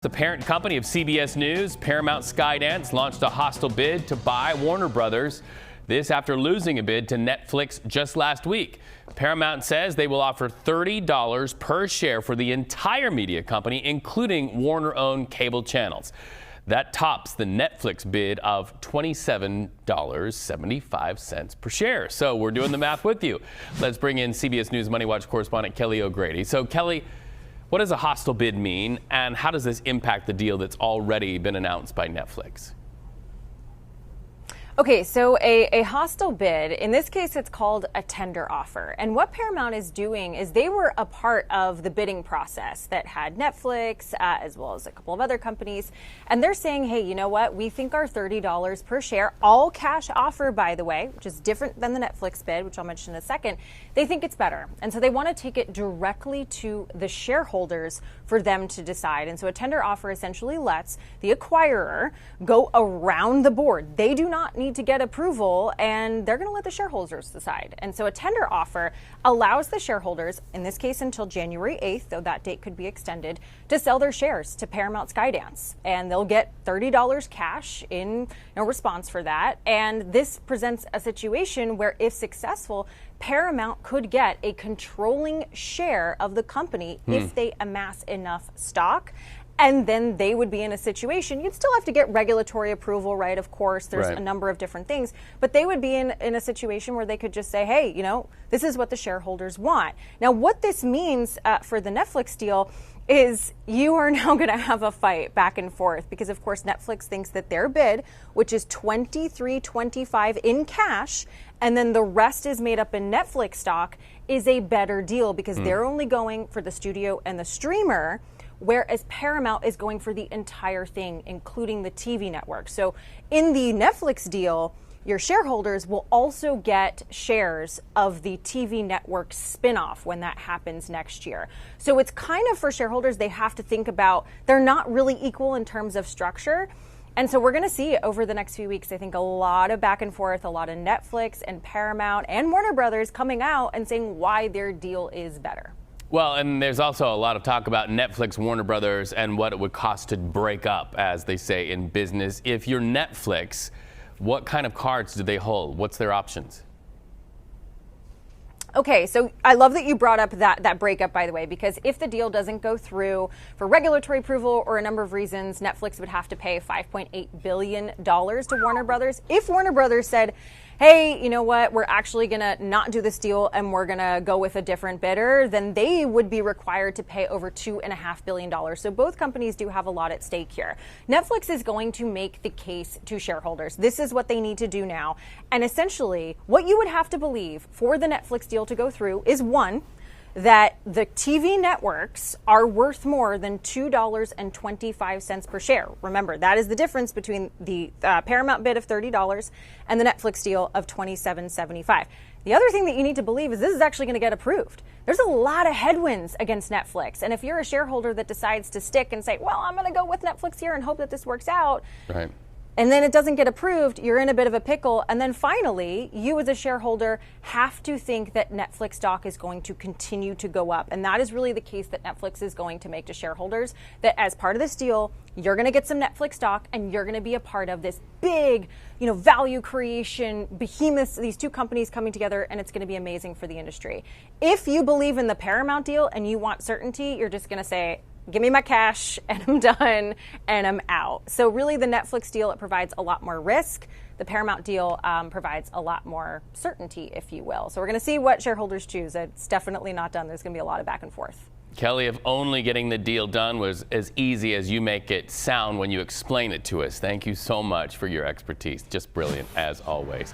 The parent company of CBS News, Paramount Skydance, launched a hostile bid to buy Warner Brothers. This after losing a bid to Netflix just last week. Paramount says they will offer $30 per share for the entire media company, including Warner-owned cable channels. That tops the Netflix bid of $27.75 per share. So we're doing the math with you. Let's bring in CBS News MoneyWatch correspondent Kelly O'Grady. So Kelly, what does a hostile bid mean, and how does this impact the deal that's already been announced by Netflix? Okay, so a hostile bid, in this case, it's called a tender offer. And what Paramount is doing is they were a part of the bidding process that had Netflix, as well as a couple of other companies. And they're saying, hey, you know what? We think our $30 per share, all cash offer, by the way, which is different than the Netflix bid, which I'll mention in a second, they think it's better. And so they want to take it directly to the shareholders for them to decide. And so a tender offer essentially lets the acquirer go around the board. They do not need to get approval, and they're going to let the shareholders decide. And so a tender offer allows the shareholders, in this case until January 8th, though that date could be extended, to sell their shares to Paramount Skydance. And they'll get $30 cash in response for that. And this presents a situation where, if successful, Paramount could get a controlling share of the company if they amass enough stock. And then they would be in a situation, you'd still have to get regulatory approval, right? Of course, there's a number of different things, but they would be in a situation where they could just say, hey, you know, this is what the shareholders want. Now, what this means for the Netflix deal is you are now going to have a fight back and forth because, of course, Netflix thinks that their bid, which is $23.25 in cash, and then the rest is made up in Netflix stock, is a better deal because they're only going for the studio and the streamer, whereas Paramount is going for the entire thing, including the TV network. So in the Netflix deal, your shareholders will also get shares of the TV network spinoff when that happens next year. So it's kind of, for shareholders, they have to think about, they're not really equal in terms of structure. And so we're going to see over the next few weeks, I think, a lot of back and forth, a lot of Netflix and Paramount and Warner Brothers coming out and saying why their deal is better. Well, and there's also a lot of talk about Netflix, Warner Brothers, and what it would cost to break up, as they say in business. If you're Netflix, what kind of cards do they hold? What's their options? Okay, so I love that you brought up that breakup, by the way, because if the deal doesn't go through for regulatory approval or a number of reasons, Netflix would have to pay $5.8 billion to Warner Brothers. If Warner Brothers said, hey, you know what, we're actually going to not do this deal and we're going to go with a different bidder, then they would be required to pay over $2.5 billion. So both companies do have a lot at stake here. Netflix is going to make the case to shareholders. This is what they need to do now. And essentially, what you would have to believe for the Netflix deal to go through is, one, that the TV networks are worth more than $2.25 per share. Remember, that is the difference between the Paramount bid of $30 and the Netflix deal of $27.75. The other thing that you need to believe is this is actually going to get approved. There's a lot of headwinds against Netflix. And if you're a shareholder that decides to stick and say, well, I'm going to go with Netflix here and hope that this works out, right, and then it doesn't get approved, you're in a bit of a pickle. And then finally, you as a shareholder have to think that Netflix stock is going to continue to go up. And that is really the case that Netflix is going to make to shareholders, that as part of this deal, you're going to get some Netflix stock and you're going to be a part of this big, value creation behemoths, these two companies coming together, and it's going to be amazing for the industry. If you believe in the Paramount deal and you want certainty, you're just going to say, give me my cash and I'm done and I'm out. So really the Netflix deal, it provides a lot more risk. The Paramount deal provides a lot more certainty, if you will. So we're going to see what shareholders choose. It's definitely not done. There's going to be a lot of back and forth. Kelly, if only getting the deal done was as easy as you make it sound when you explain it to us. Thank you so much for your expertise. Just brilliant, as always.